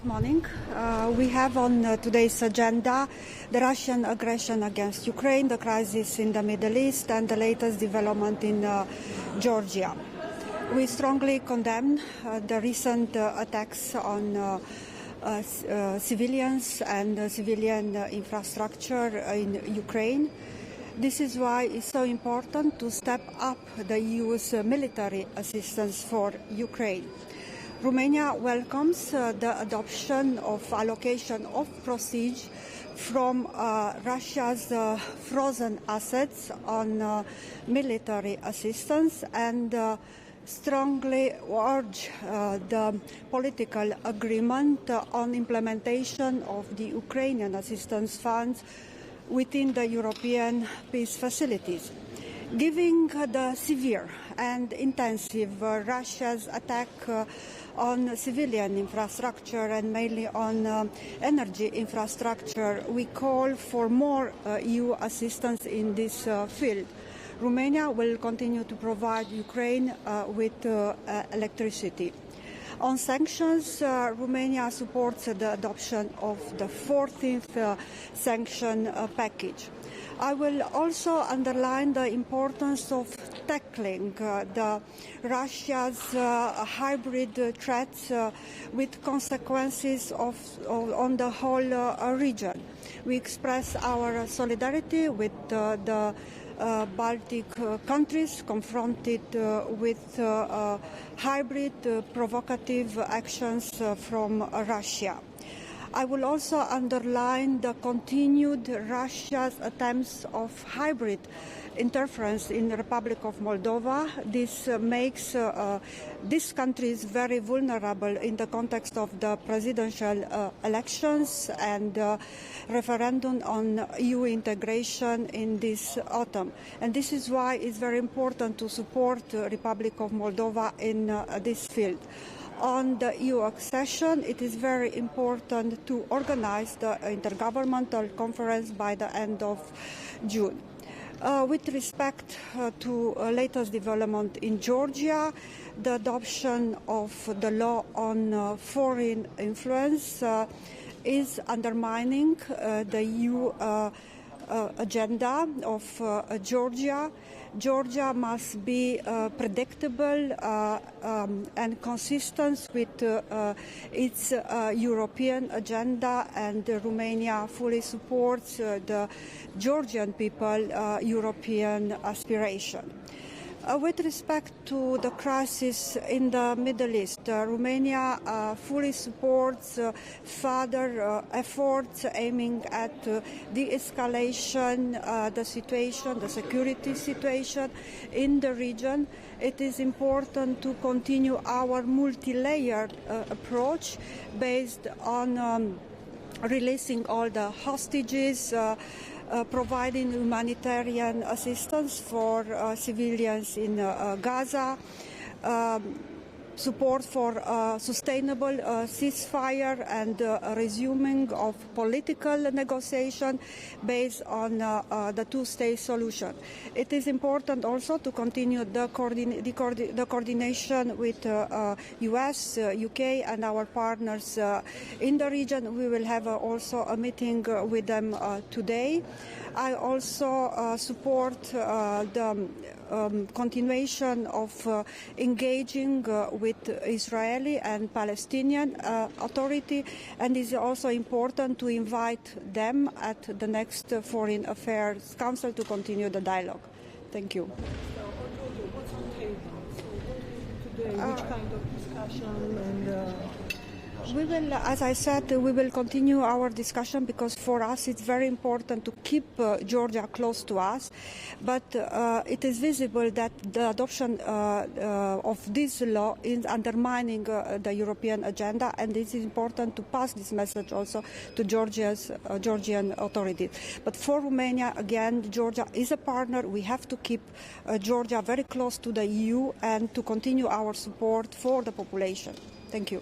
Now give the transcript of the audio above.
Good morning. We have on today's agenda the Russian aggression against Ukraine, the crisis in the Middle East, and the latest development in Georgia. We strongly condemn the recent attacks on civilians and civilian infrastructure in Ukraine. This is why it's so important to step up the EU's military assistance for Ukraine. Romania welcomes the adoption of allocation of proceeds from Russia's frozen assets on military assistance and strongly urge the political agreement on implementation of the Ukrainian assistance funds within the European peace facilities. Given the severe and intensive Russia's attack on civilian infrastructure and mainly on energy infrastructure, we call for more EU assistance in this field. Romania will continue to provide Ukraine with electricity. On sanctions, Romania supports the adoption of the 14th sanction package. I will also underline the importance of tackling the Russia's hybrid threats with consequences on the whole region. We express our solidarity with the Baltic countries confronted with hybrid provocative actions from Russia. I will also underline the continued Russia's attempts of hybrid interference in the Republic of Moldova. This makes these countries very vulnerable in the context of the presidential elections and referendum on EU integration in this autumn. And this is why it's very important to support the Republic of Moldova in this field. On the EU accession, it is very important to organize the intergovernmental conference by the end of June. With respect to latest development in Georgia, the adoption of the law on foreign influence is undermining the EU agenda of Georgia. Georgia must be predictable and consistent with its European agenda, and Romania fully supports the Georgian people's European aspiration. With respect to the crisis in the Middle East, Romania fully supports further efforts aiming at de-escalation the situation, the security situation in the region. It is important to continue our multi-layered approach based on releasing all the hostages, providing humanitarian assistance for civilians in Gaza, support for sustainable ceasefire and resuming of political negotiation based on the two-state solution. It is important also to continue the coordination with US, UK and our partners in the region. We will have also a meeting with them today. I also support the continuation of engaging with Israeli and Palestinian authority, and it is also important to invite them at the next Foreign Affairs Council to continue the dialogue. Thank you. What's on the table? So today, which kind of discussion and we will, as I said, we will continue our discussion because for us it's very important to keep Georgia close to us. But it is visible that the adoption of this law is undermining the European agenda, and it is important to pass this message also to Georgian authorities. But for Romania, again, Georgia is a partner. We have to keep Georgia very close to the EU and to continue our support for the population. Thank you.